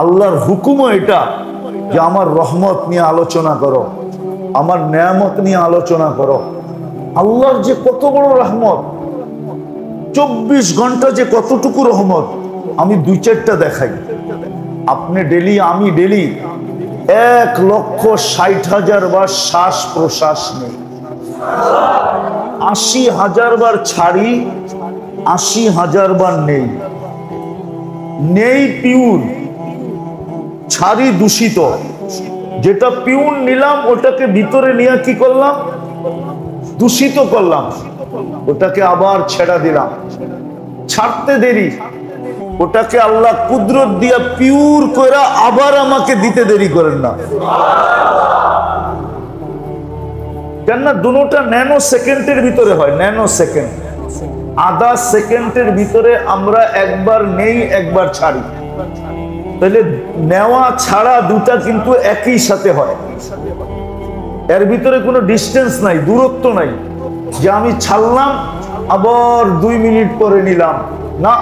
আল্লাহর হুকুমও এটা যে আমার রহমত নিয়ে আলোচনা করো, আমার নেয়ামত নিয়ে আলোচনা করো। আল্লাহর যে কত বড় রহমত, 24 ঘন্টা যে কতটুকু রহমত, আমি 2-4টা দেখাই। আপনি ডেলি, আমি ডেলি 1,60,000 বার শ্বাস প্রশ্বাস নেই, 80,000 বার ছাড়ি, 80,000 বার নেই। নেই পিউর, ছাড়ি দূষিত। যেটা পিউর নিলাম ওটাকে ভিতরে নিয়ে কি করলাম? দূষিত করলাম। ওটাকে আবার ছেড়া দিলাম, ছাড়তে দেরি। ওটাকে আল্লাহ কুদরত দিয়া পিউর করে আবার আমাকে দিতে দেরি করেন না। কেননা দুটোটা ন্যানো সেকেন্ডের ভিতরে হয়, ন্যানো সেকেন্ড, আধা সেকেন্ডের ভিতরে আমরা একবার নেই একবার ছাড়ি। তাহলে নেওয়া ছাড়া দুটা কিন্তু একই সাথে হয়, এর ভিতরে কোনো ডিস্টেন্স নাই, দূরত্ব নাই যে আমি ছাড়লাম আবার 2 মিনিট পরে নিলাম, না,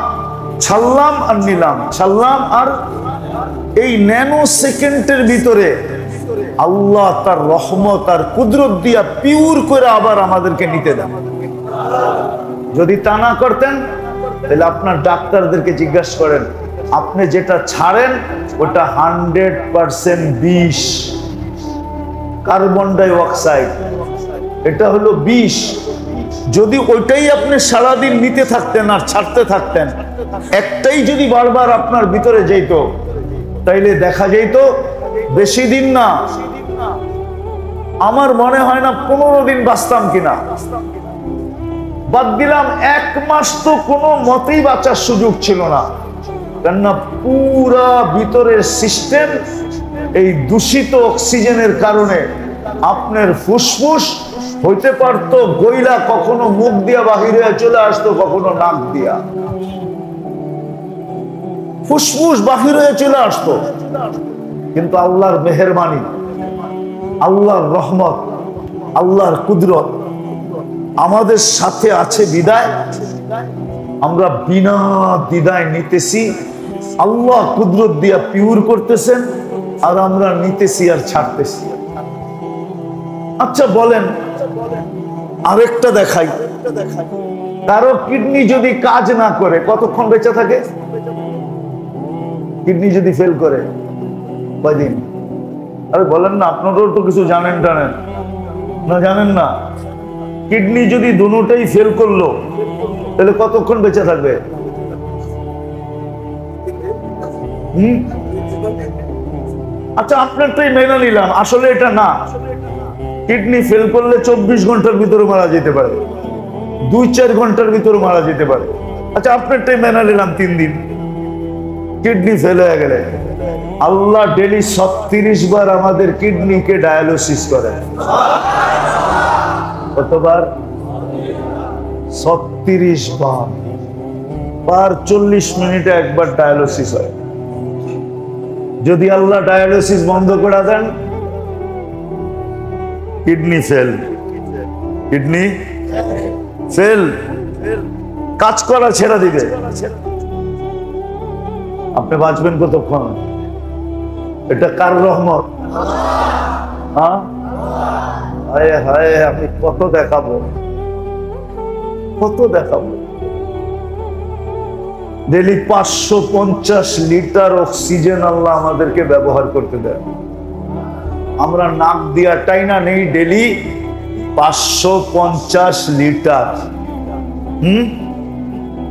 ছাড়লাম আর নিলাম, ছাড়লাম আর। এই ন্যানো সেকেন্ডের ভিতরে আল্লাহ তার রহমত আর কুদরত দিয়া পিউর করে আবার আমাদেরকে নিতে দেন। যদি তা না করতেন তাহলে আপনার ডাক্তারদেরকে জিজ্ঞাসা করেন, আপনি যেটা ছাড়েন ওটা 100% বিষ, কার্বন ডাই অক্সাইড, এটা হলো বিষ। যদি ওইটাই আপনি সারাদিন নিতে থাকতেন আর ছাড়তে থাকতেন, একটাই যদি বারবার আপনার ভিতরে যেত, তাইলে দেখা যেত বেশি দিন না, আমার মনে হয় না 15 দিন বাঁচতাম কিনা। বাদ দিলাম 1 মাস তো কোনো মতেই বাঁচার সুযোগ ছিল না, কেননা পুরা ভিতরের সিস্টেম এই দূষিত অক্সিজেনের কারণে আপনার ফুসফুস হইতে পারতো গইলা, কখনো মুখ দিয়া বাহির হয়ে চলে আসতো, কখনো নাক দিয়া। ফুসফুস বাহির হয়ে চলে আসতো, কিন্তু আল্লাহর মেহেরবানি, আল্লাহর রহমত, আল্লাহর কুদরত আমাদের সাথে আছে বিদায় আমরা বিনা দ্বিধায় নিতেছি। আল্লাহ কুদরত দিয়া পিউর করতেছেন আর আমরা নিতেছি আর ছাড়তেছি। আচ্ছা বলেন, আরেকটা দেখাই, কারো কিডনি যদি কাজ না করে কতক্ষণ বেঁচে থাকে? কিডনি যদি ফেল করে কয়দিন? আরে বলেন না, আপনারাও তো কিছু জানেন টানেন না, জানেন না? কিডনি যদি দুটোটাই ফেল করলো তাহলে কতক্ষণ বেঁচে থাকবে? আচ্ছা আপনারটাই মেনে নিলাম, আসলে এটা না। কিডনি ফেল করলে 24 ঘন্টার ভিতরে মারা যেতে পারে, 2-4 ঘন্টার ভিতরে মারা যেতে পারে। আচ্ছা আপনারটাই মেনে নিলাম 3 দিন। কিডনি ফেল হয়ে গেলে আল্লাহ ডেলি 36 বার আমাদের কিডনিকে ডায়ালিসিস করে। কতবার? 36 বার। পার 40 মিনিটে একবার ডায়ালিসিস হয়। যদি আল্লাহ ডায়ালিসিস বন্ধ করে দেন, কিডনি ফেল, কিডনি ফেল, কাজ করা ছেড়ে দিবে। আপনি বাঁচবেন কতক্ষণ? এটা কার রহমত? হ্যাঁ, হায় হায়, আমি কত দেখাবো, কত দেখাবো। ডেলি 550 লিটার অক্সিজেন আল্লাহ আমাদেরকে ব্যবহার করতে দেয়। আমরা নাক দিয়া টাইনা নেই ডেলি 550 লিটার।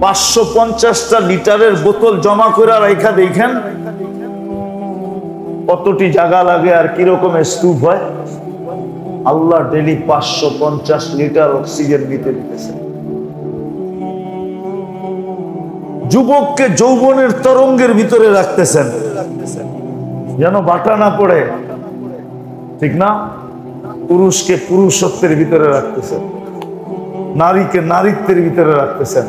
550টা লিটারের বোতল জমা করে রাখা দেখেন কতটি জায়গা লাগে আর কিরকম স্তূপ হয়। আল্লাহ ডেলি 550 লিটার অক্সিজেন নিতে দিতেছে। যুবককে যৌবনের তরঙ্গের ভিতরে রাখতেছেন যেন বাটা না পড়ে, ঠিক না? পুরুষকে পুরুষত্বের ভিতরে রাখতেছেন, নারীকে নারীত্বের ভিতরে রাখতেছেন।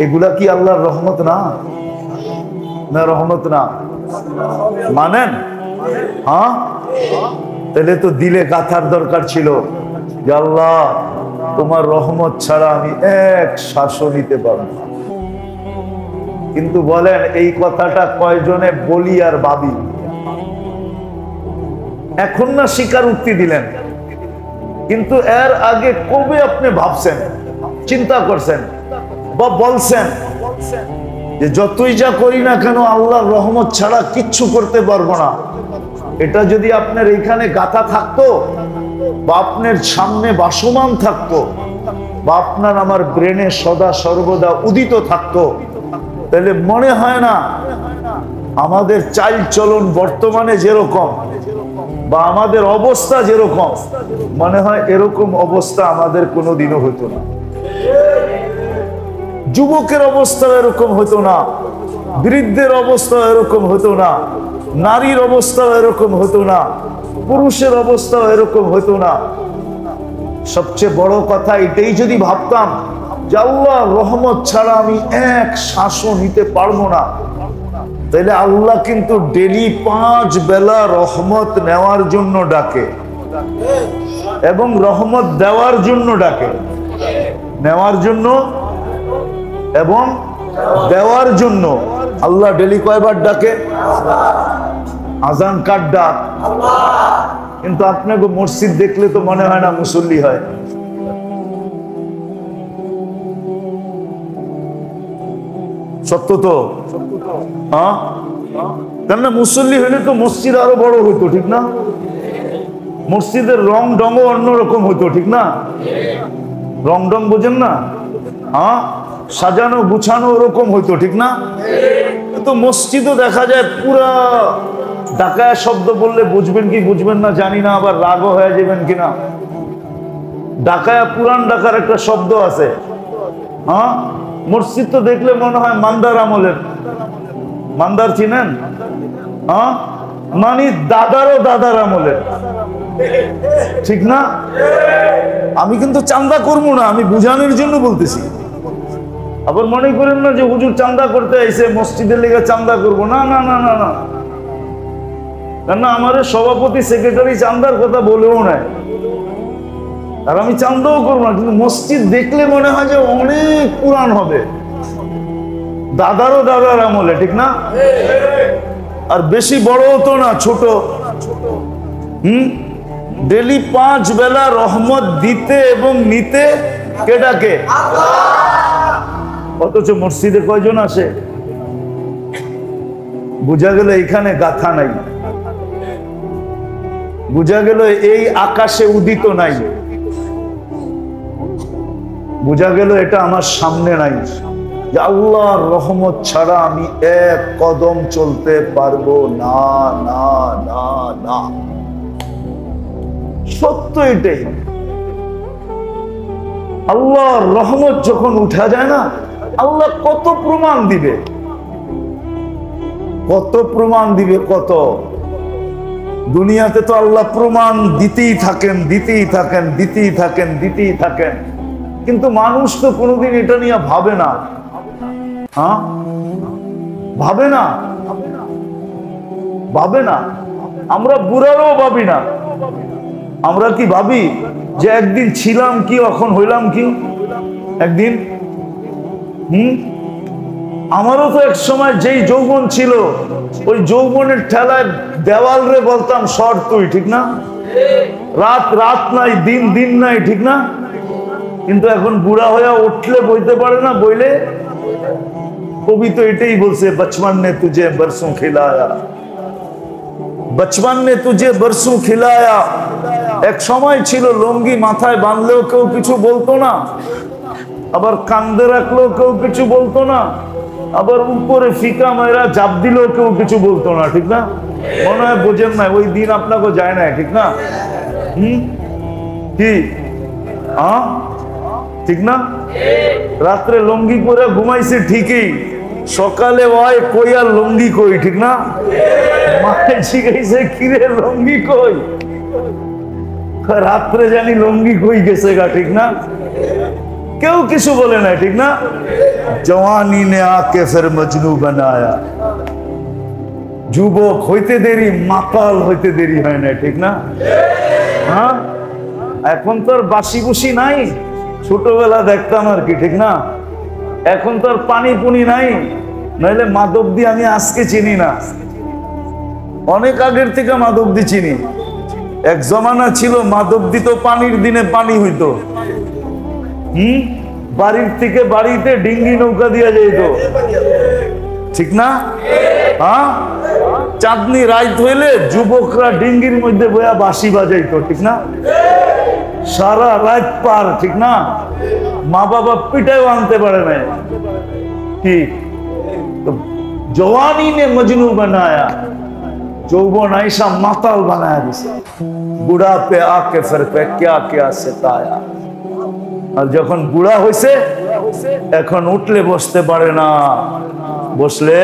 এগুলা কি আল্লাহর রহমত না? না রহমত না? মানেন? হ্যাঁ, তাহলে তো দিলে গাথার দরকার ছিল যে আল্লাহ তোমার রহমত ছাড়া আমি এক শ্বাসও নিতে পারব না। কিন্তু বলেন এই কথাটা কয়জনে বলি আর ভাবি? এখন না স্বীকারোক্তি দিলেন, কিন্তু এর আগে কবে আপনি ভাবছেন, চিন্তা করছেন বা বলছেন যে যতই যা করি না কেন আল্লাহর রহমত ছাড়া কিচ্ছু করতে পারবো না? এটা যদি আপনার এইখানে গাথা থাকতো বা আপনার সামনে বাসমান থাকতো বা আপনার আমার ব্রেনে সদা সর্বদা উদিত থাকতো, তাহলে মনে হয় না আমাদের চাল চলন বর্তমানে যেরকম বা আমাদের অবস্থা যেরকম, মনে হয় এরকম অবস্থা আমাদের কোনোদিনও হতো না। যুবকের অবস্থা এরকম হতো না, বৃদ্ধের অবস্থা এরকম হতো না, নারীর অবস্থা এরকম হতো না, পুরুষের অবস্থা এরকম হতো না। সবচেয়ে বড় কথা এটাই যদি ভাবতাম যে আল্লাহর রহমত ছাড়া আমি এক শ্বাসও নিতে পারবো না, তাহলে আল্লাহ কিন্তু ডেলি 5 বেলা রহমত নেওয়ার জন্য ডাকে এবং রহমত দেওয়ার জন্য ডাকে। নেওয়ার জন্য এবং দেওয়ার জন্য আল্লাহ ডেলি কয়বার ডাকে? আজান কার ডাক? কিন্তু আপনাকে মসজিদ দেখলে তো মনে হয় না মুসল্লি হয়। সত্য তো? হ্যাঁ, কেন না? মুসল্লি হলে তো মসজিদ আরো বড় হইতো, ঠিক না? মসজিদের রং ডঙ্গ অন্যরকম হইতো, ঠিক না? রং ডং বোঝেন না? হ্যাঁ, সাজানো গুছানো ওরকম হইতো, ঠিক না? তো মসজিদও দেখা যায় পুরা ডাকায় শব্দ বললে বুঝবেন কি বুঝবেন না জানি না, আবার রাগও হয়ে যাবেন কিনা। ডাকায় পুরান ডাকার একটা শব্দ আছে। হ্যাঁ, মসজিদ তো দেখলে মনে হয় মান্দার আমলের। মান্দার চিনেন? হ্যাঁ, মানে দাদার আমলের, ঠিক না? আমি কিন্তু চান্দা করবো না, আমি বুঝানোর জন্য বলতেছি। আবার মনে করেন না যে হুজুর চান্দা করতে আইছে মসজিদের লেগে চান্দা করবো না, না না না না। কেন না, আমার সভাপতি সেক্রেটারি চান্দার কথা বলেও নাই, আর আমি চান্দাও করবো না। কিন্তু মসজিদ দেখলে মনে হয় যে অনেক পুরান হবে, দাদার আমলে, ঠিক না? আর বেশি বড় হতো না, ছোট। ডেলি 5 বেলা রহমত দিতে এবং নিতে কে ডাকে? অথচ মসজিদে কয়জন আসে? বুঝা গেল এখানে গাথা নাই, বুঝা গেল এই আকাশে উদিত নাই, বুঝা গেল এটা আমার সামনে নাই, যে আল্লাহর রহমত ছাড়া আমি এক কদম চলতে পারবো না, না না না। সত্য এটাই। আল্লাহর রহমত যখন উঠা যায় না, আল্লাহ কত প্রমাণ দিবে, কত প্রমাণ দিবে, কত। দুনিয়াতে তো আল্লাহ প্রমাণ দিতেই থাকেন, দিতেই থাকেন, দিতেই থাকেন, দিতেই থাকেন, কিন্তু মানুষ তো কোনোদিন এটা নিয়ে ভাবে না। হ্যাঁ, ভাবে না, ভাবে না। আমরা বুড়ারও ভাবি না। আমরা কি ভাবি যে একদিন ছিলাম কি, এখন হইলাম কি? একদিন আমারও তো এক সময় যেই যৌবন ছিল, ওই যৌবনের ঠেলায় দেওয়াল রে বলতাম সর তুই, ঠিক না? রাত নাই, দিন নাই, ঠিক না? কিন্তু এখন বুড়া হয়ে উঠলে বইতে পারে না, বইলে কবি তো এটাই বলছে, বচপন ने तुझे बरसों खिलाया, बचपन ने तुझे बरसों खिलाया। এক সময় ছিল লুঙ্গি মাথায় বাঁধলেও কেউ কিছু বলতো না, আবার কান্দে রাখলেও কেউ কিছু বলতো না, আবার উপরে ফিকা মেয়েরা জাপ দিলেও কেউ কিছু বলতো না, ঠিক না? মনে হয় বোঝেন না, ওই দিন আপনাকে যায় না, ঠিক না? কি ঠিক না? রাত্রে লুঙ্গি পরে ঘুমাইছে ঠিকই, সকালে ওই কই আর লুঙ্গি কই, ঠিক না? মাকে জিজ্ঞাসা কিরে লুঙ্গি কই, রাত্রে জানি লুঙ্গি কই গেছে গা, ঠিক না? কেউ কিছু বলে না, ঠিক না? জওয়ানি নে আকে ফির মজনু বানায়া। যুবক হইতে দেরি, মাতাল হইতে দেরি হয় না, ঠিক না? হ্যাঁ, এখন তো আর বাসি বুসি নাই, ছোটবেলা দেখতাম আর কি, ঠিক না? এখন তো আর পানি পুনি নাই, নাহলে মাধবদী আমি আজকে চিনি না, অনেক আগের থেকে মাধবদী চিনি। এক জমানা ছিল মাধবদী তো পানির দিনে পানি হইতো, বাড়ির থেকে বাড়িতে ডিঙ্গি নৌকা দিয়া যাইতো, ঠিক না? হ্যাঁ, চাঁদনি রাত হইলে যুবকরা ডিঙ্গির মধ্যে বয়া বাঁশি বাজাইতো, ঠিক না? সারা রাত পার, ঠিক না? মা বাবা পিটাও আনতে পারে না। কি জওয়ানি নে মজনু বানায়া, যৌবন আইসা মাতাল বানায়া দিছে। বুড়া পে আকে ফির পে ক্যা ক্যা সিতায়া। আর যখন বুড়া হইছে এখন উঠলে বসতে পারে না, বসলে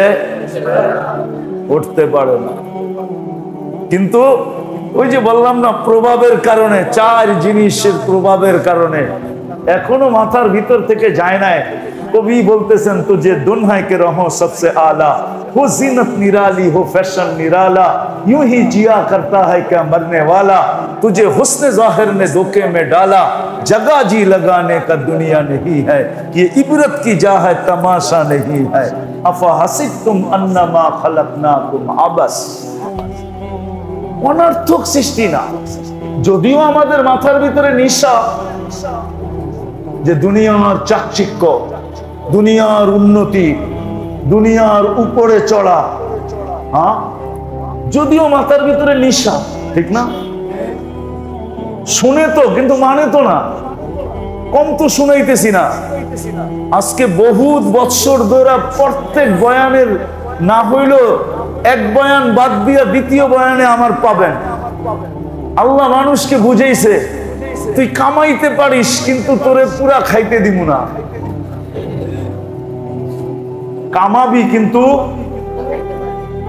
উঠতে পারে না। কিন্তু ওই যে বললাম না, প্রভাবের কারণে, চার জিনিসের প্রভাবের কারণে এখনো মাথার ভিতর থেকে যায় নাই। কবি বলতেছেন, তুঝে দুনহাই কে রহো সবসে আলা, हो जीनत निराली हो फैशन निराला, यूं ही जिया करता है क्या मरने वाला, तुझे हुस्न जाहिर ने धोखे में डाला, जगह जी लगाने का दुनिया नहीं है, ये इबरत की जा है तमाशा नहीं है, अफा हसिबतुम अन्नमा खलकनाकुम आबस। অনর্থক সৃষ্টি না, যদিও আমাদের মাথার ভিতরে নিশা যে দুনিয়ার চাকচিক্য, দুনিয়ার উন্নতি, দুনিয়ার উপরে চড়া, হ্যাঁ, যদিও মাথার ভিতরে নিশা, ঠিক না? শুনে তো, কিন্তু মানে তো না। কম তো শুনাইতেছি না। আজকে বহুত বৎসর ধরে প্রত্যেক বয়ানের না হইল এক বয়ান বাদ দিয়া দ্বিতীয় বয়ানে আমার পাবেন। আল্লাহ মানুষকে বুঝাইছে, তুই কামাইতে পারিস কিন্তু তোরে পুরা খাইতে দিব না। কামাবি কিন্তু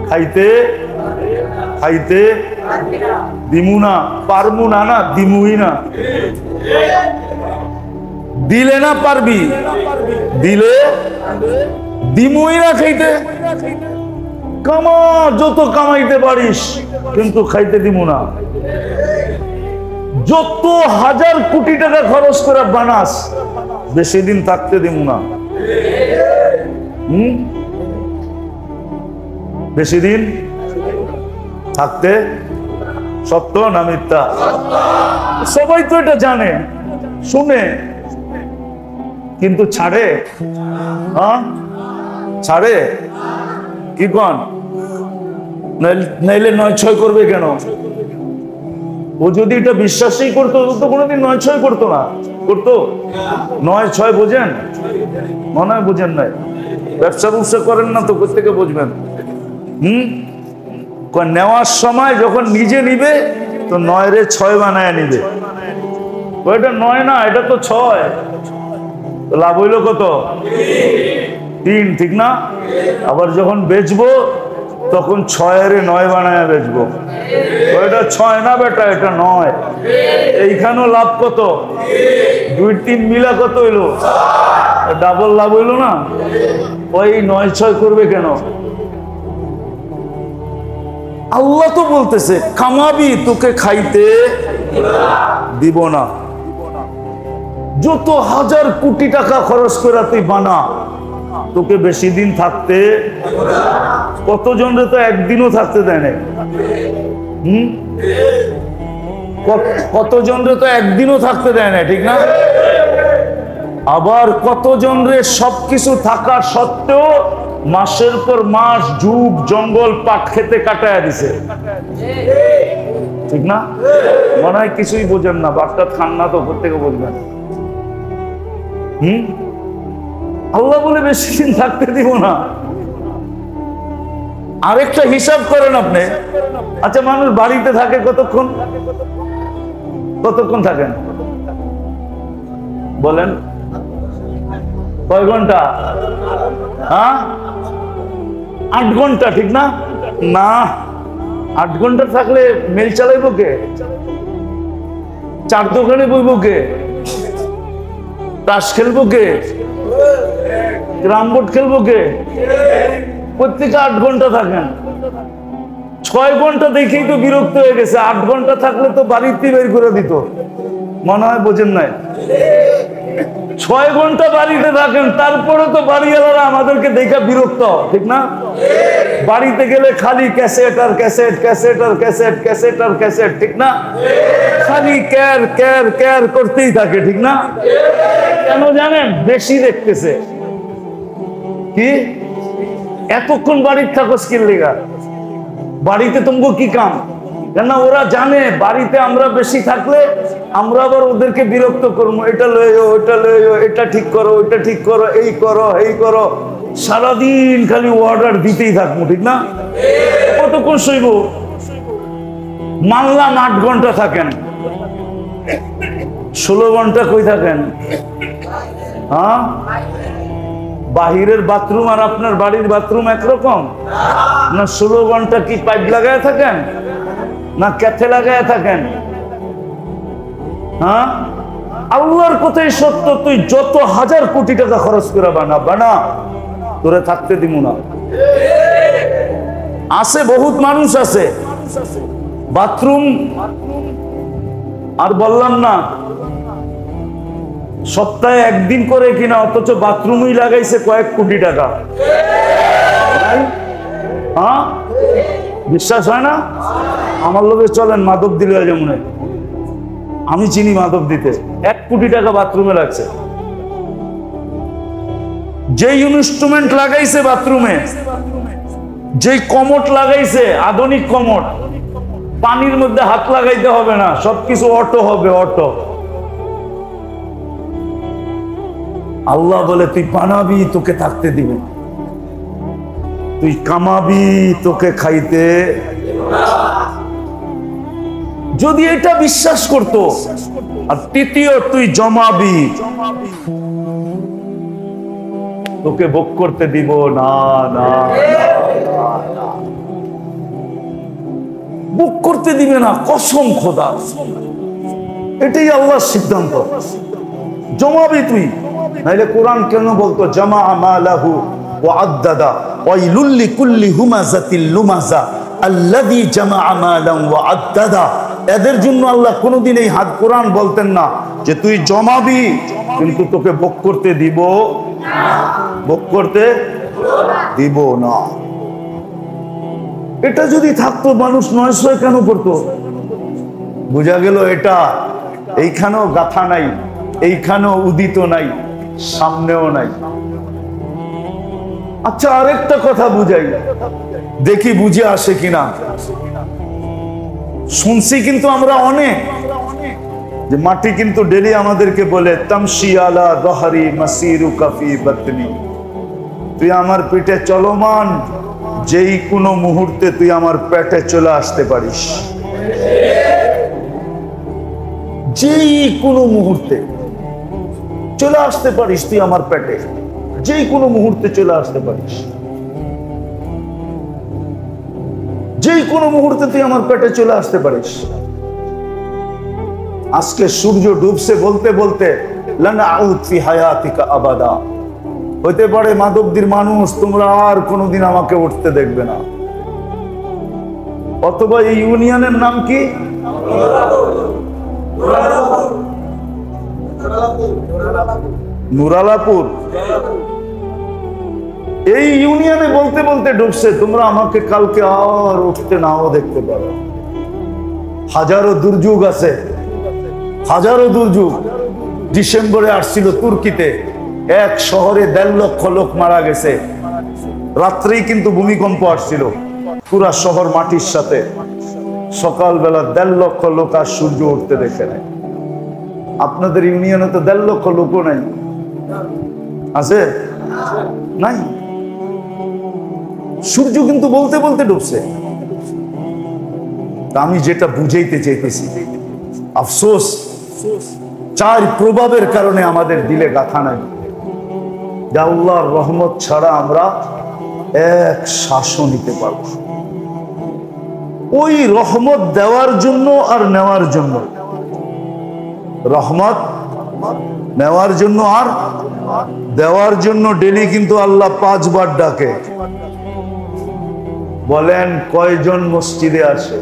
খাইতে খাইতে দিমু না, পারমু না, না দিমুই না। দিলে না পারবি, দিলে দিমুই না খাইতে। কামা, যত কামাইতে পারিস কিন্তু খাইতে দিমু না। যত হাজার কোটি টাকা খরচ করে বানাস, বেশি দিন থাকতে দিমু না। বেশি দিন থাকতে, সত্য না মিথ্যা? সবাই তো এটা জানে, শুনে, কিন্তু ছাড়ে? হ্যাঁ, ছাড়ে কি কন? নাইলে ৯-৬ করবে কেন? ও যদি এটা বিশ্বাসই করতো তো কোনোদিন ৯-৬ করতো না। করতো ৯-৬? বোঝেন? মনে হয় বোঝেন নাই। ব্যবসা ব্যবসা করেন না তো কোথেকে বুঝবেন? নেওয়ার সময় যখন নিজে নিবে তো ৯ রে ৬ বানায় নিবে। ওইটা ৯ না, এটা তো ৬। লাভ হইলো কত? ৩, ঠিক না? আবার যখন বেচবো তখন ৬ রে ৯ বানায় বেচবো। ওইটা ৬ না বেটা, এটা ৯। এইখানেও লাভ কত? ২-৩ মিলা কত হইলো? ডাবল লাভ হইলো না? ওই ৯-৬ করবে কেন? আল্লাহ তো বলতেছে কামাবি, তোকে খাইতে দিব না। যত হাজার কোটি টাকা খরচ করে তুই বানা, তোকে বেশি দিন থাকতে। কতজনরে তো একদিনও থাকতে দেয় না। কতজনরে তো একদিনও থাকতে দেয় না, ঠিক না? আবার কতজনরে সবকিছু থাকা সত্ত্বেও মাসের পর মাস ঝুপ জঙ্গল পাট খেতে কাটায় দিছে, ঠিক না? মনে হয় কিছুই বোঝেন না, বাপটা খান না তো থেকে বলবেন। আল্লাহ বলে বেশি দিন থাকতে দিব না। আরেকটা হিসাব করেন আপনি। আচ্ছা, মানুষ বাড়িতে থাকে কতক্ষণ? কতক্ষণ থাকেন বলেন? কয় ঘন্টা? হ্যাঁ, 8 ঘন্টা, ঠিক না? না, 8 ঘন্টা থাকলে মেল চালাইব কে? চার দোকানে বইব কে? তাস খেলবো কে? ক্যারাম বোর্ড খেলবো কে? প্রত্যেকে 8 ঘন্টা থাকেন। 6 ঘন্টা দেখেই তো বিরক্ত হয়ে গেছে। 8 ঘন্টা থাকলে তো বাড়িতে বের করে দিত। মনে হয় বোঝেন নাই? 6 ঘন্টা বাড়িতে থাকেন, তারপরে তো বাড়িওয়ালারা আমাদেরকে দেখে বিরক্ত, ঠিক না? বাড়িতে গেলে খালি ক্যাসেট আর ক্যাসেট, ক্যাসেট আর ক্যাসেট, ক্যাসেট আর ক্যাসেট, ঠিক না? খালি ক্যার ক্যার ক্যার করতেই থাকে, ঠিক না? কেন জানেন? বেশি দেখতেছে। কি এতক্ষণ বাড়িতে থাকো স্কিল লেগা? বাড়িতে তোমাকে কি কাম? কেন ওরা জানে বাড়িতে আমরা বেশি থাকলে আমরা আবার ওদেরকে বিরক্ত করবো, এটা লইও ওটা লইও, এটা ঠিক করো ওইটা ঠিক করো, এই করো এই করো, সারাদিন খালি অর্ডার দিতেই থাকবো, ঠিক না? কতক্ষণ শুইব? মানলাম 8 ঘন্টা থাকেন, 16 ঘন্টা কই থাকেন? হ্যাঁ, বাহিরের বাথরুম আর আপনার বাড়ির বাথরুম একরকম না? 16 ঘন্টা কি পাইপ লাগায় থাকেন না ক্যাথে লাগায় থাকেন? হ্যাঁ, আল্লাহর কথাই সত্য, তুই যত হাজার কোটি টাকা খরচ করে বানা তোরে থাকতে দিব না। আছে বহুত মানুষ আছে বাথরুম, আর বললাম না সপ্তাহে একদিন করে কিনা, অথচ বাথরুমই লাগাইছে কয়েক কোটি টাকা। হ্যাঁ, বিশ্বাস হয় না? আমার লোকে চলেন মাধব দিলে যেমন, আমি চিনি মাধব দিতে, 1 কোটি টাকা বাথরুমে লাগছে। যে ইনস্ট্রুমেন্ট লাগাইছে বাথরুমে, যে কমোড লাগাইছে, আধুনিক কমোড, পানির মধ্যে হাত লাগাইতে হবে না, সবকিছু অটো হবে, অটো। আল্লাহ বলে তুই বানাবি, তোকে থাকতে দিব, তুই কামাবি, তোকে খাইতে। যদি এটা বিশ্বাস করতো, আর তৃতীয় তুই জমাবি, তোকে ভোগ করতে দিব না, না ভোগ করতে দিবে না, কসম খোদা, এটাই আল্লাহর সিদ্ধান্ত। জমাবি তুই, নাইলে কোরআন কেন বলতো জামা মালাহু ওয়া আদ্দাদা ওয়াইলুল লিকুল্লি হুমাযাতিল লুমাযা আল্লাযী জামা মালান ওয়া আদ্দাদা। এদের জন্য আল্লাহ কোনোদিন এই হাত কোরআন বলতেন না যে তুই জমাবি কিন্তু তোকে ভোগ করতে দিব না, ভোগ করতে দিব না। এটা যদি থাকতো মানুষ 900 কেন পড়তো? বোঝা গেল এটা এইখানেও গাথা নাই, এইখানেও উদিত নাই, সামনেও নাই। আচ্ছা, আরেকটা কথা বুঝাই, দেখি বুঝে আসে কিনা। শুনছি কিন্তু আমরা অনেক, যে মাটি কিন্তু ডেলি আমাদেরকে বলে তামশি আলা দহরি মাসিরুকা ফি বাতনি, তুই আমার পেটে চলমান, যেই কোনো মুহূর্তে তুই আমার পেটে চলে আসতে পারিস, যেই কোনো মুহূর্তে চলে আসতে পারিস তুই আমার পেটে, যেই কোনো মুহূর্তে চলে আসতে পারিস, যেই কোনো মুহূর্তে তুই আমার পেটে চলে আসতে পারিস। আজকে সূর্য ডুবছে বলতে বলতে লানা আউত ফি হায়াতিকা আবাদা, হইতে পারে মাধবদীর মানুষ তোমরা আর কোনোদিন আমাকে উঠতে দেখবে না। অথবা এই ইউনিয়নের নাম কি? নুরালাপুর। এই ইউনিয়নে বলতে বলতে ঢুকছে, তোমরা আমাকে কালকে আর উঠতে নাও দেখতে পারো। হাজারো দুর্যোগ আছে, হাজারো দুর্যোগ। ডিসেম্বরে আসছিল তুর্কিতে, এক শহরে 1.5 লক্ষ লোক মারা গেছে। রাত্রেই কিন্তু ভূমিকম্প আসছিল, পুরা শহর মাটির সাথে। সকালবেলা 1.5 লক্ষ লোক আর সূর্য উঠতে দেখে নাই। আপনাদের ইউনিয়নে তো 1.5 লক্ষ লোকও নাই, আছে? নাই। সূর্য কিন্তু বলতে বলতে ডুবছে। আমি যেটা বুঝাইতে চাইতেছি, আফসোস 4 প্রভাবের কারণে আমাদের দিলে গাথা নাই। আল্লাহর রহমত ছাড়া আমরা এক শ্বাসও নিতে পারব। ওই রহমত দেওয়ার জন্য আর নেওয়ার জন্য, রহমত নেওয়ার জন্য আর দেওয়ার জন্য ডেলি কিন্তু আল্লাহ 5 বার ডাকে। বলেন কয়জন মসজিদে আসে?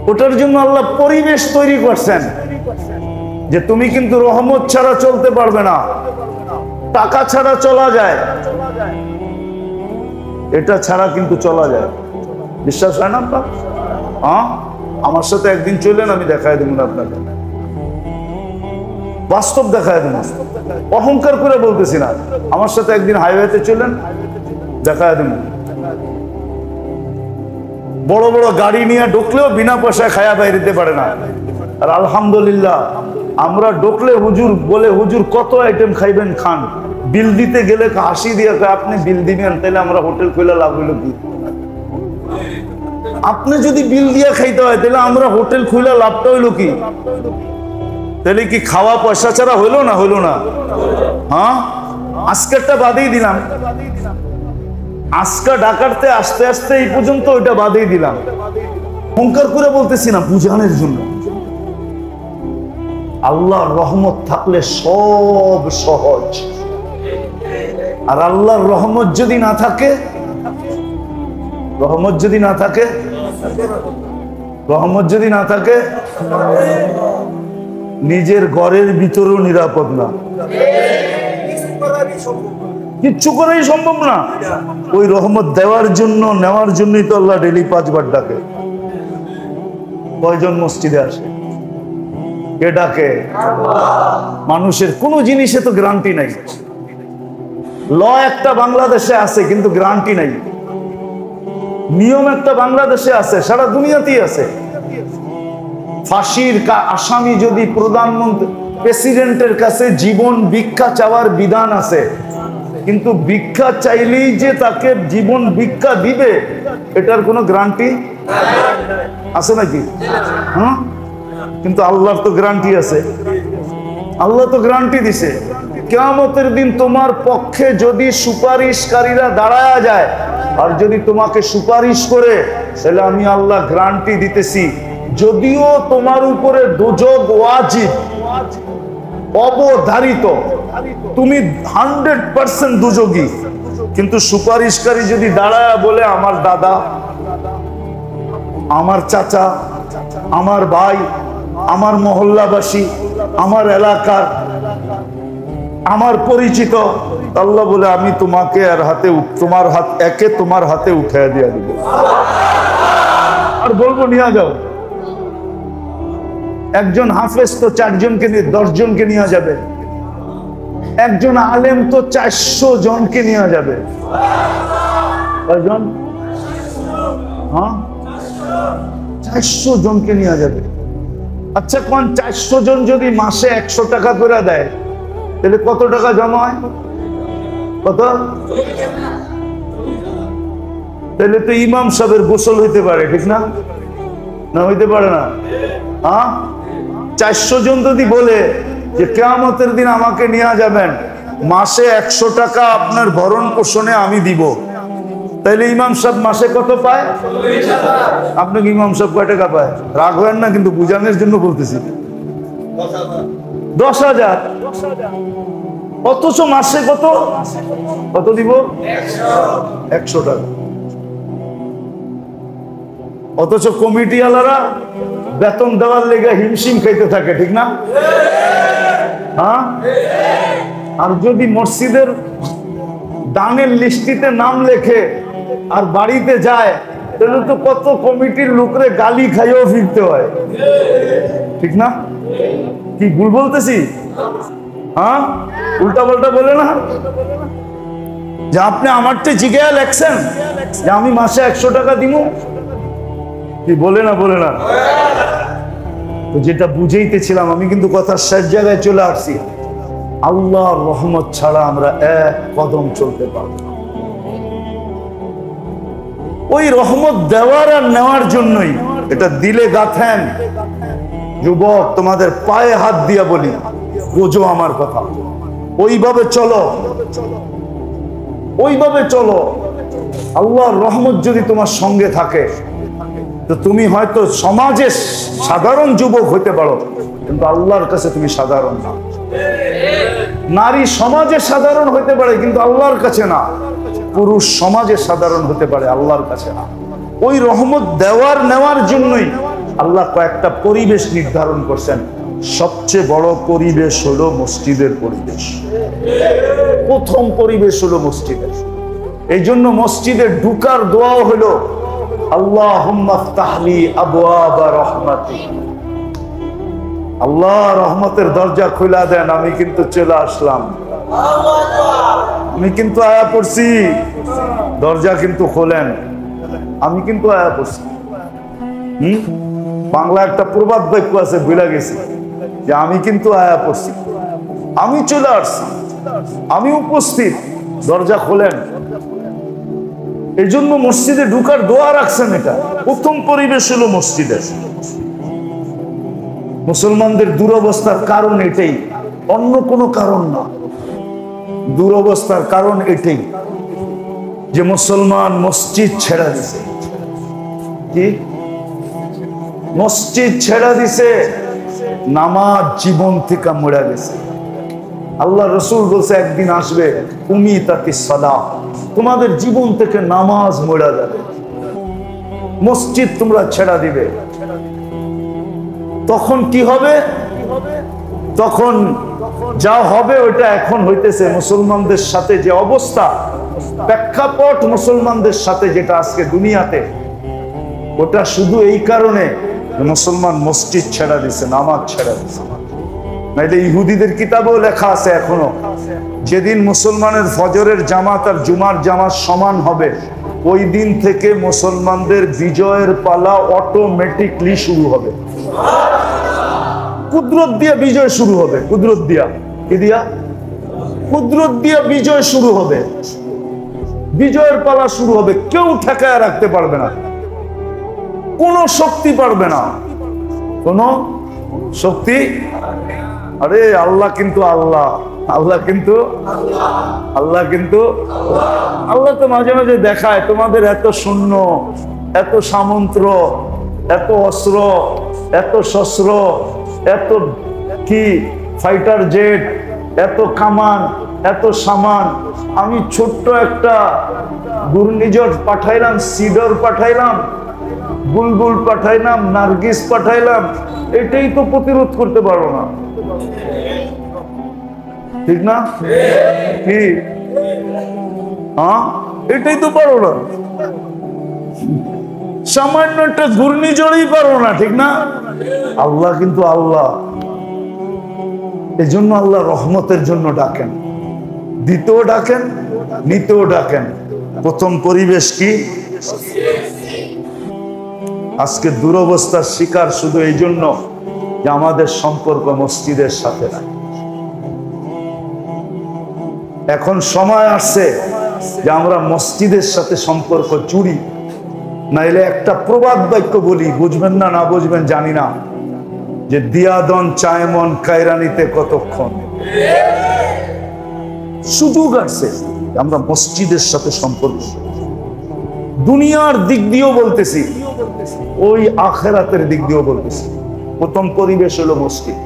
ওটার জন্য আল্লাহ পরিবেশ তৈরি করছেন। যে তুমি কিন্তু রহমত ছাড়া চলতে পারবে না, টাকা ছাড়া চলা যায়, এটা ছাড়া কিন্তু চলা যায়। বিশ্বাস হয় না আপনার? হ্যাঁ, আমার সাথে একদিন চলেন, আমি দেখাই দেব আপনাকে, বাস্তব দেখায় দেব, অহংকার করে বলতেছি না। আমার সাথে একদিন হাইওয়েতে চলেন, দেখায় দেব। বড় বড় গাড়ি নিয়ে ঢুকলেও বিনা পয়সায় খায়া বাইরে দিতে পারে না। আর আলহামদুলিল্লাহ আমরা ঢুকলে হুজুর বলে, হুজুর কত আইটেম খাইবেন খান, বিল দিতে গেলে হাসি দিয়ে আপনি বিল দিবেন, তাহলে আমরা হোটেল খুলে লাভ হইল কি? আপনি যদি বিল দিয়ে খাইতে হয় তাহলে আমরা হোটেল খুলে লাভটা হইল কি? তাহলে কি খাওয়া পয়সা ছাড়া হইলো না? হইলো না? হ্যাঁ, আজকেরটা বাদেই দিলাম, আজকা ডাকারতে আস্তে আস্তে এই পর্যন্ত ওইটা বাদেই দিলাম। অহংকার করে বলতেছি না, বুঝানোর জন্য। আল্লাহর রহমত থাকলে সব সহজ, আর আল্লাহর রহমত যদি না থাকে, রহমত যদি না থাকে, রহমত যদি না থাকে, নিজের ঘরের ভিতরেও নিরাপদ না, কিচ্ছু করাই সম্ভব না। ওই রহমত দেওয়ার জন্য, নেওয়ার জন্যই তো আল্লাহ ডেলি 5 বার ডাকে। কয়জন মসজিদে আসে? কে ডাকে? মানুষের কোনো জিনিসে তো গ্যারান্টি নাই। ল একটা বাংলাদেশে আছে কিন্তু গ্যারান্টি নাই, নিয়ম একটা বাংলাদেশে আছে, সারা দুনিয়াতেই আছে। ফাঁসির আসামি যদি প্রধানমন্ত্রী প্রেসিডেন্টের কাছে জীবন ভিক্ষা চাওয়ার বিধান আছে, কিন্তু ভিক্ষা চাইলেই যে তাকে জীবন ভিক্ষা দিবে এটার কোনো গ্যারান্টি আছে নাকি? হ্যাঁ, কিন্তু আল্লাহর তো গ্যারান্টি আছে। আল্লাহ তো গ্যারান্টি দিছে, কিয়ামতের দিন তোমার পক্ষে যদি সুপারিশকারীরা দাঁড়ায়া যায় আর যদি তোমাকে সুপারিশ করে, তাহলে আমি আল্লাহ গ্যারান্টি দিতেছি, যদিও তোমার উপরে দোজখ ওয়াজিব অবধারিত, তুমি 100% দুযোগী, কিন্তু সুপারিশকারী যদি দাঁড়ায় বলে আমার দাদা, আমার চাচা, আমার ভাই, আমার মহল্লাবাসী, আমার এলাকার, আমার পরিচিত, আল্লাহ বলে আমি তোমাকে আর হাতে, তোমার হাত একে তোমার হাতে উঠাইয়া দিয়া দিব, আর বলবো নিয়ে যাও। একজন হাফেজ তো 4 জনকে নিয়ে 10 জনকে নিয়ে যাবে, একজন আলেম তো 400 জনকে নিয়ে যাবে। কয়জন? হ্যাঁ, 400 জনকে নিয়ে যাবে। আচ্ছা, কোন 400 জন যদি মাসে 100 টাকা করে দেয়, তাহলে কত টাকা জমা হয়? কত? তাহলে তো ইমাম সাহেবের গোসল হইতে পারে, ঠিক না? না হইতে পারে না? হ্যাঁ, 400 জন যদি বলে যে কিয়ামতের দিন আমাকে নিয়ে যাবেন, মাসে 100 টাকা আপনার ভরণ পোষণে আমি দিব, তাইলে ইমাম সাহেব মাসে কত পায়? আপনাকে ইমাম সাহেব কয় টাকা পায়? রাগ হয় না, কিন্তু বুঝানোর জন্য বলতেছি, 10,000। অথচ মাসে কত কত দিব? 100 টাকা। অথচ কমিটি আলারা বেতন দেওয়ার লেগে হিমশিম খাইতে থাকে, ঠিক না? হ্যাঁ, আর যদি মসজিদের দানের লিস্টিতে নাম লেখে আর বাড়িতে যায়, তাহলে তো কত কমিটির লোকরে গালি খাইও ফিরতে হয়, ঠিক না? কি ভুল বলতেছি? হ্যাঁ, উল্টা পাল্টা বলে না যে আপনি আমারটা জিজ্ঞাসা লেখছেন যে আমি মাসে 100 টাকা দিব, কি বলে না? বলে না? তো যেটা বুঝাইতেছিলাম আমি, কিন্তু কথা শেষ জায়গায় চলে আসছি। আল্লাহর রহমত ছাড়া আমরা এক কদম চলতে পারব না। ওই রহমত দেওয়ার আর নেওয়ার জন্যই এটা দিলে গাঁথেন। যুবক, তোমাদের পায়ে হাত দিয়া বলি, বোঝো আমার কথা, ওইভাবে চলো, ওইভাবে চলো। আল্লাহর রহমত যদি তোমার সঙ্গে থাকে, তো তুমি হয়তো সমাজে সাধারণ যুবক হইতে পারো, কিন্তু আল্লাহর কাছে তুমি সাধারণ না। নারী সমাজে সাধারণ হইতে পারে, কিন্তু আল্লাহর কাছে না। পুরুষ সমাজে সাধারণ হতে পারে, আল্লাহর কাছে না। ওই রহমত দেওয়ার নেওয়ার জন্যই আল্লাহ কয়েকটা পরিবেশ নির্ধারণ করছেন। সবচেয়ে বড় পরিবেশ হলো মসজিদের পরিবেশ। প্রথম পরিবেশ হলো মসজিদের। এই জন্য মসজিদে ঢুকার দোয়াও হলো আল্লাহুম্মা ফতাহলি আবওয়াবা রাহমাতিক, আল্লাহ রহমতের দরজা খুলে দেন, আমি কিন্তু চলে আসলাম, আমি কিন্তু আয়া পড়ছি, দরজা কিন্তু খোলেন, আমি কিন্তু আয়া পড়ছি। বাংলা একটা প্রবাদ বাক্য আছে, ভুলে গেছি, যে আমি কিন্তু আয়া পড়ছি, আমি চলে আসছি, আমি উপস্থিত, দরজা খোলেন। এই জন্য মসজিদে ঢুকার দোয়া রাখছেন। এটা প্রথম পরিবেশ হলো মসজিদের। মুসলমানদের দুরবস্থার কারণ এটাই, অন্য কোনো কারণ না। দুরবস্থার কারণ এটাই যে মুসলমান মসজিদ ছেড়ে দিছে। কি মসজিদ ছেড়ে দিছে, নামাজ জীবন থেকে মরে গেছে। আল্লাহ রসুল বলছে একদিন আসবে উমিতাতিস সালাহ, তোমাদের জীবন থেকে নামাজ মরে যাবে, মসজিদ তোমরা ছেড়ে দিবে। তখন কি হবে? তখন যা হবে ওইটা এখন হইতেছে। মুসলমানদের সাথে যে অবস্থা, প্রেক্ষাপট মুসলমানদের সাথে যেটা আজকে দুনিয়াতে, ওটা শুধু এই কারণে মুসলমান মসজিদ ছেড়ে দিছে, নামাজ ছেড়ে দিছে। নাইলে ইহুদিদের কিতাবেও লেখা আছে এখনো, যেদিন মুসলমানের ফজরের জামাত আর জুমার জামাত সমান হবে, ওই দিন থেকে মুসলমানদের বিজয়ের পালা অটোমেটিকলি শুরু হবে। কুদরত দিয়ে বিজয় শুরু হবে। কুদরত দিয়া, কি দিয়া? কুদরত দিয়া বিজয় শুরু হবে, বিজয়ের পালা শুরু হবে। কেউ ঠেকায় রাখতে পারবে না, কোন শক্তি পারবে না, কোন শক্তি। আরে আল্লাহ কিন্তু আল্লাহ, আল্লাহ কিন্তু আল্লাহ কিন্তু আল্লাহ তো মাঝে মাঝে দেখায় তোমাদের এত সৈন্য, এত সামন্ত, এত অস্ত্র, এত শস্ত্র, এত কি ফাইটার জেট, এত কামান, এত সামান, আমি ছোট্ট একটা ঘূর্ণিঝড় পাঠাইলাম, সিডর পাঠাইলাম, বুলবুল পাঠাইলাম, নার্গিস পাঠাইলাম, এটাই তো প্রতিরোধ করতে পারো না। ঠিক না? কি হ্যাঁ, এটাই তো পারো না। সামান্য একটা ঘূর্ণিঝড়ই পারো না, ঠিক না? আল্লাহ কিন্তু আল্লাহ। এই জন্য আল্লাহ রহমতের জন্য ডাকেন, দিতেও ডাকেন, নিতেও ডাকেন। প্রথম পরিবেশ কি? আজকে দুরবস্থার শিকার শুধু এই জন্য যে আমাদের সম্পর্ক মসজিদের সাথে নাই। এখন সময় আসছে যে আমরা মসজিদের সাথে সম্পর্ক জুড়ি। নাইলে একটা প্রবাদ বাক্য বলি, বুঝবেন না, না বুঝবেন জানি না, যে দিয়াদন চায়মন কায়রানিতে কতক্ষণ। সুযোগ আসছে আমরা মসজিদের সাথে সম্পর্ক, দুনিয়ার দিক দিয়েও বলতেছি, ওই আখিরাতের দিক দিয়েও বলতেছি। প্রথম পরিবেশ হলো মসজিদ।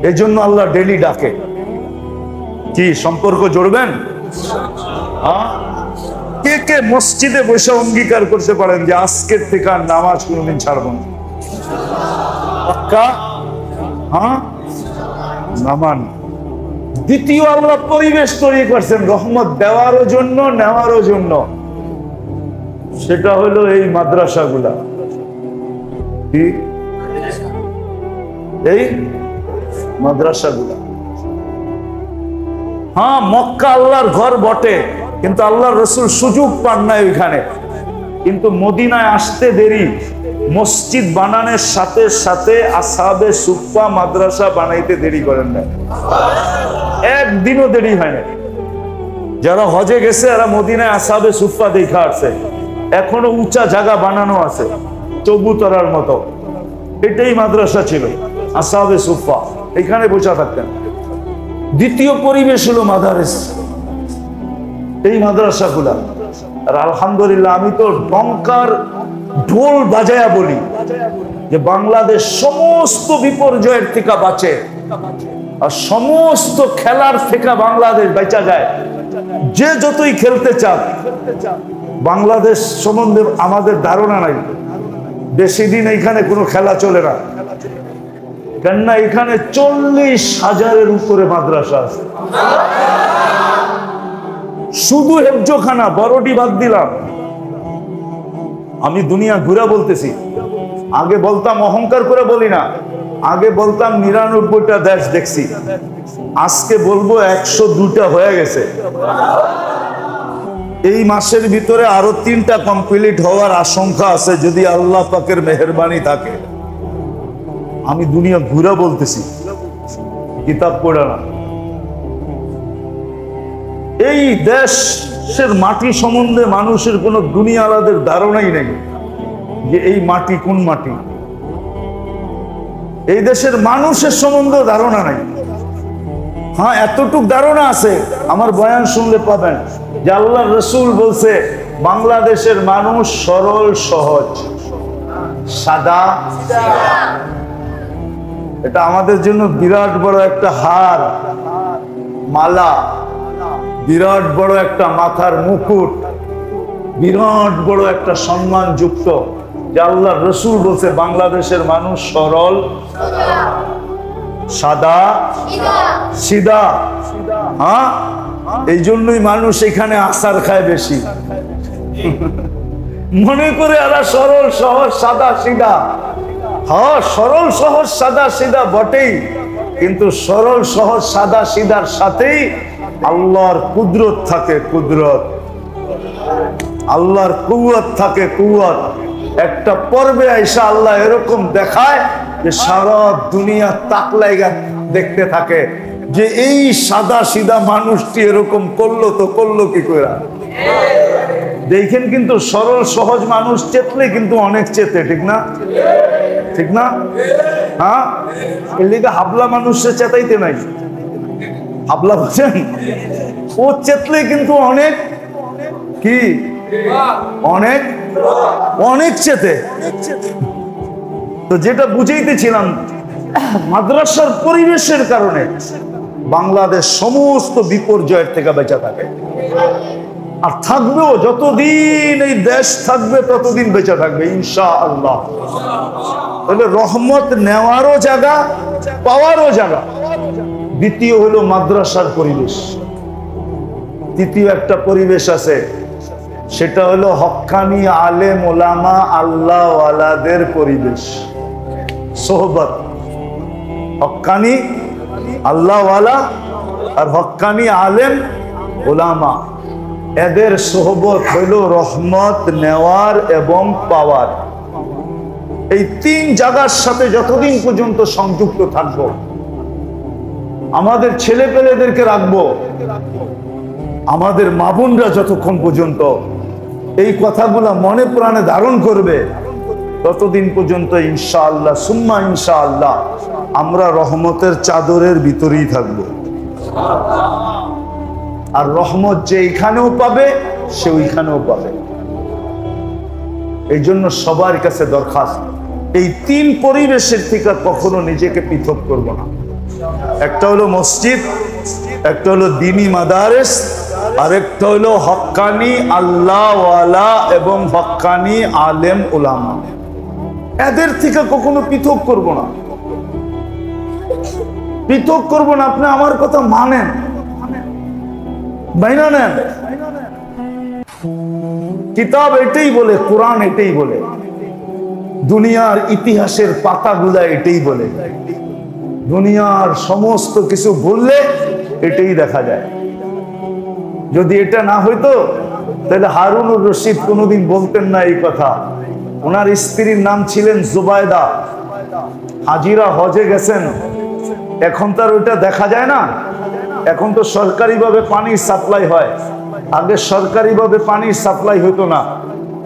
এই জন্য আল্লাহ ডেলি ডাকে। কি সম্পর্ক জড়বেন? কে কে মসজিদে বসে অঙ্গীকার করতে পারেন যে আজকের থেকে আর নামাজ কোনদিন ছাড়ব না? পাক্কা? হ্যাঁ, নামান। দ্বিতীয় আল্লাহ পরিবেশ তৈরি করছেন রহমত দেওয়ারও জন্য, নেওয়ারও জন্য। সেটা হলো এই মাদ্রাসাগুলা। কি এই মাদ্রাসাগুলা? হ্যাঁ, মক্কা আল্লাহর ঘর বটে, কিন্তু আল্লাহর রাসূল সুযোগ পান না ওইখানে। কিন্তু মদিনায় আসতে দেরি, মসজিদ বানানোর সাথে সাথে আসহাবে সুফফা মাদ্রাসা বানাইতে দেরি করেন না, একদিনও দেরি হয় না। যারা হজে গেছে এরা মদিনায় আসহাবে সুফফা দেখা আসছে, এখনো উঁচা জায়গা বানানো আছে চৌবুতরার মতো। এটাই মাদ্রাসা ছিল, আসহাবে সুফফা, এখানে বসে থাকতেন। দ্বিতীয় পরিবেশ হলো মাদারিস, এই মাদ্রাসাগুলা। আর আলহামদুলিল্লাহ আমি তো ডঙ্কার ঢোল বাজায়া বলি যে বাংলাদেশ সমস্ত বিপর্যয়ের থেকে বাঁচে, আর সমস্ত খেলার থেকে বাংলাদেশ বেঁচা যায়। যে যতই খেলতে চান, বাংলাদেশ সম্বন্ধে আমাদের ধারণা নাই, বেশি দিন এইখানে কোনো খেলা চলে না। কেননা এখানে 40,000-এর উপরে মাদ্রাসা আছে। শুধু হেফজখানা, বড়টি বাদ দিলাম। আমি দুনিয়া ঘুরে বলতেছি, আগে বলতাম, অহংকার করে বলি না, আগে বলতাম 99টা দেশ দেখছি, আজকে বলবো 102টা হয়ে গেছে। এই মাসের ভিতরে আরো 3টা কমপ্লিট হওয়ার আশঙ্কা আছে যদি আল্লাহ পাকের মেহেরবানি থাকে। আমি দুনিয়া ঘুরে বলতেছি, কিতাব পড়া না। এই দেশের মাটি সম্বন্ধে মানুষের কোনো দুনিয়া আলাদের ধারণাই নেই যে এই মাটি কোন মাটি। এই দেশের মানুষের সম্বন্ধে ধারণা নাই। হ্যাঁ, এতটুক ধারণা আছে, আমার বয়ান শুনলে পাবেন যে আল্লাহ রসুল বলছে বাংলাদেশের মানুষ সরল সহজ সাদা। এটা আমাদের জন্য বিরাট বড় একটা হার, মালা, বিরাট বড় একটা মাথার মুকুট, বিরাট বড় একটা সম্মান যুক্ত যে আল্লাহ রসুল বলছে বাংলাদেশের মানুষ সরল সাদা সিধা। হ্যাঁ, এই জন্যই মানুষ এখানে আচার খায় বেশি, মনে করে এরা সরল সহজ সাদা সিধা। হ্যাঁ, সরল সহজ সাদা সিধা বটেই, কিন্তু সরল সহজ সাদা সিধার সাথেই আল্লাহর কুদরত থাকে, কুদরত, আল্লাহর কুওয়াত থাকে, কুওয়াত। একটা পর্বে আইসা আল্লাহ এরকম দেখায় যে সারা দুনিয়া তাক লাইগা দেখতে থাকে যে এই সাদা সিধা মানুষটি এরকম করলো, তো করলো কি করে। দেখেন, কিন্তু সরল সহজ মানুষ চেতলে কিন্তু অনেক চেতে, ঠিক না? ঠিক না? হ্যাঁ, এর লিগে হাবলা মানুষে চেতাইতে নাই। হাবলা বুঝেন, ও চেতলে কিন্তু অনেক কি, অনেক অনেক চেতে। তো যেটা বুঝাইতেছিলাম, মাদ্রাসার পরিবেশের কারণে বাংলাদেশ সমস্ত বিপর্যয়ের থেকে বেঁচে থাকে, আর থাকবেও। যতদিন এই দেশ থাকবে ততদিন বেঁচে থাকবে ইনশাআল্লাহ। তাহলে রহমত নেওয়ারও জায়গা, পাওয়ারও জায়গা। দ্বিতীয় হলো মাদ্রাসার পরিবেশ। তৃতীয় একটা পরিবেশ আছে, সেটা হলো হক্কানি আলেম ওলামা আল্লাহ ওয়ালাদের পরিবেশ, সোহবত। হক্কানি আল্লাহ ওয়ালা আর হক্কানি আলেম ওলামা, এদের সোহবত হইল রহমত নেওয়ার এবং পাওয়ার। এই 3 জায়গার সাথে যতদিন পর্যন্ত সংযুক্ত থাকবো, আমাদের ছেলে পেলেদেরকে রাখবো, আমাদের মা বোনরা যতক্ষণ পর্যন্ত এই কথাগুলো মনে প্রাণে ধারণ করবে, ততদিন পর্যন্ত ইনশাআল্লাহ সুম্মা ইনশাআল্লাহ আমরা রহমতের চাদরের ভিতরেই থাকবো। আর রহমত যে এইখানেও পাবে, সে ওইখানেও পাবে। এই জন্য সবার কাছে দরখাস্ত, এই 3 পরিবেশের থেকে কখনো নিজেকে পৃথক করব না। একটা হলো মসজিদ, একটা হলো দ্বীনি মাদারেস, আর একটা হলো হক্কানি আল্লাহ ওয়ালা এবং হক্কানি আলেম উলামা। এদের থেকে কখনো পৃথক করব না, পৃথক করব না। আপনি আমার কথা মানেন, বাইনা নেন। কিতাব এটাই বলে, কোরআন এটাই বলে, দুনিয়ার ইতিহাসের পাতাগুলা এটাই বলে, দুনিয়ার সমস্ত কিছু বললে এটাই দেখা যায়। যদি এটা না হইতো তাহলে হারুনুর রশিদ কোনোদিন বলতেন না এই কথা। ওনার স্ত্রীর নাম ছিলেন জুবায়দা। হাজিরা হজে গেছেন, এখন তার ওইটা দেখা যায় না। এখন তো সরকারিভাবে পানির সাপ্লাই হয়, আগে সরকারিভাবে পানির সাপ্লাই হতো না।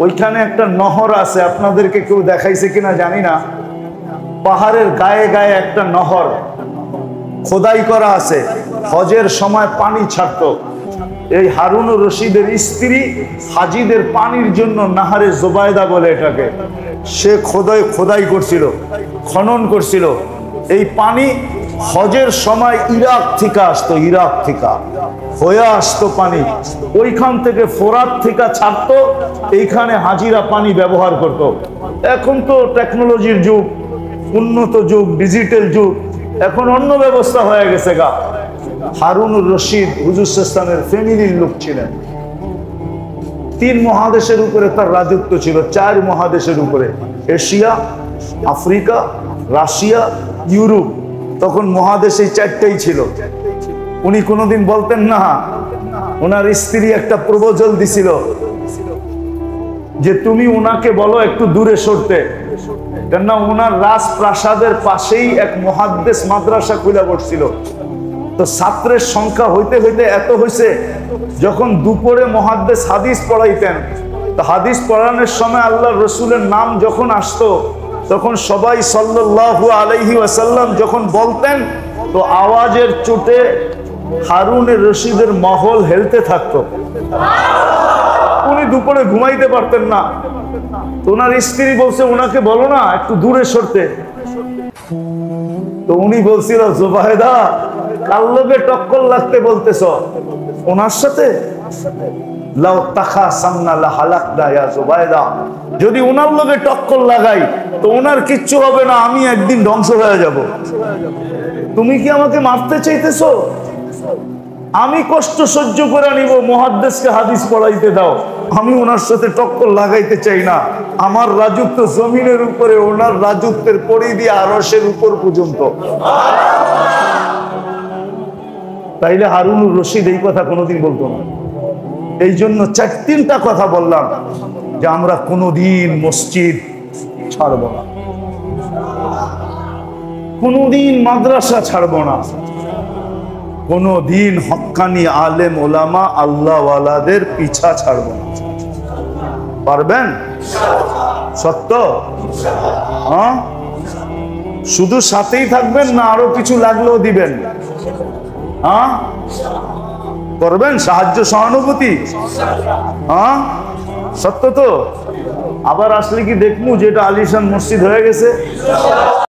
ওইখানে একটা নহর আছে, আপনাদেরকে কেউ দেখাইছে কিনা জানি না। পাহাড়ের গায়ে গায়ে একটা নহর খোদাই করা আছে, হজের সময় পানি ছাড়তো। এই হারুনুর রশিদের স্ত্রী হাজিদের পানির জন্য নাহারে জুবায়দা বলে এটাকে, সে খোদাই করছিল, খনন করছিল। এই পানি হজের সময় ইরাক থেকে আসতো, ইরাক থেকে হয়ে আসতো পানি, ওইখান থেকে ফোরাত থেকে ছাড়তো, এইখানে হাজিরা পানি ব্যবহার করত। এখন তো টেকনোলজির যুগ, উন্নত যুগ, ডিজিটাল যুগ, এখন অন্য ব্যবস্থা হয়ে গেছে গা। হারুনুর রশিদ হুজুর ইসলামের ফ্যামিলির লোক ছিলেন। 3 মহাদেশের উপরে তার রাজত্ব ছিল, 4 মহাদেশের উপরে, এশিয়া, আফ্রিকা, রাশিয়া, ইউরোপ। তখন মহাদেশে 4টাই ছিল। উনি কোনোদিন বলতেন না, ওনার স্ত্রী একটা প্রপোজাল দিছিল যে তুমি ওনাকে বলো একটু দূরে সরতে, কেননা ওনার রাজপ্রাসাদের পাশেই এক মুহাদ্দিস মাদ্রাসা খুলে বসছিল। তো ছাত্রের সংখ্যা হইতে হইতে এত হয়েছে, যখন দুপুরে মুহাদ্দিস হাদিস পড়াইতেন, তো হাদিস পড়ানোর সময় আল্লাহর রসুলের নাম যখন আসতো, তখন সবাই সাল্লাল্লাহু আলাইহি ওয়াসাল্লাম যখন বলতেন, তো আওয়াজের চোটে হারুনের রশিদের মহল হেলতে থাকতো। উনি দুপুরে ঘুমাইতে পারতেন না। তো ওনার স্ত্রী বলছে ওনাকে বলো না একটু দূরে সরতে। তো উনি বলছিল, জুবাইদা কার লগে টক্কর লাগতে বলতেছ ওনার সাথে? লাউ তাখাসামনা লাহালাকনা ইয়া জুবাইদা, যদি ওনার লগে টক্কর লাগাই তো ওনার কিচ্ছু হবে না, আমি একদিন ধ্বংস হয়ে যাব। তুমি কি আমাকে মারতে চাইতেছো? আমি কষ্ট সহ্য করে নিব, মুহাদ্দিসকে হাদিস পড়াইতে দাও, আমি ওনার সাথে টক্কর লাগাইতে চাই না। আমার রাজত্ব জমিনের উপরে, ওনার রাজত্বের পরিধি আরশের উপর পর্যন্ত। তাইলে হারুনুর রশিদ এই কথা কোনোদিন বলতো না। এই জন্য 4-3টা কথা বললাম যে আমরা কোনোদিন মসজিদ ছাড়ব না, কোনোদিন মাদ্রাসা ছাড়ব না, কোনোদিন হক্কানি আলেম ওলামা আল্লাহওয়ালাদের পিছা ছাড়ব না। পারবেন? সত্য? হ্যাঁ, শুধু সাথেই থাকবেন না আরো কিছু লাগলেও দিবেন? হ্যাঁ, করবেন সাহায্য সহানুভূতি? হ্যাঁ, সত্য তো? আবার আসলে কি দেখবো যেটা আলিশান মসজিদ হয়ে গেছে?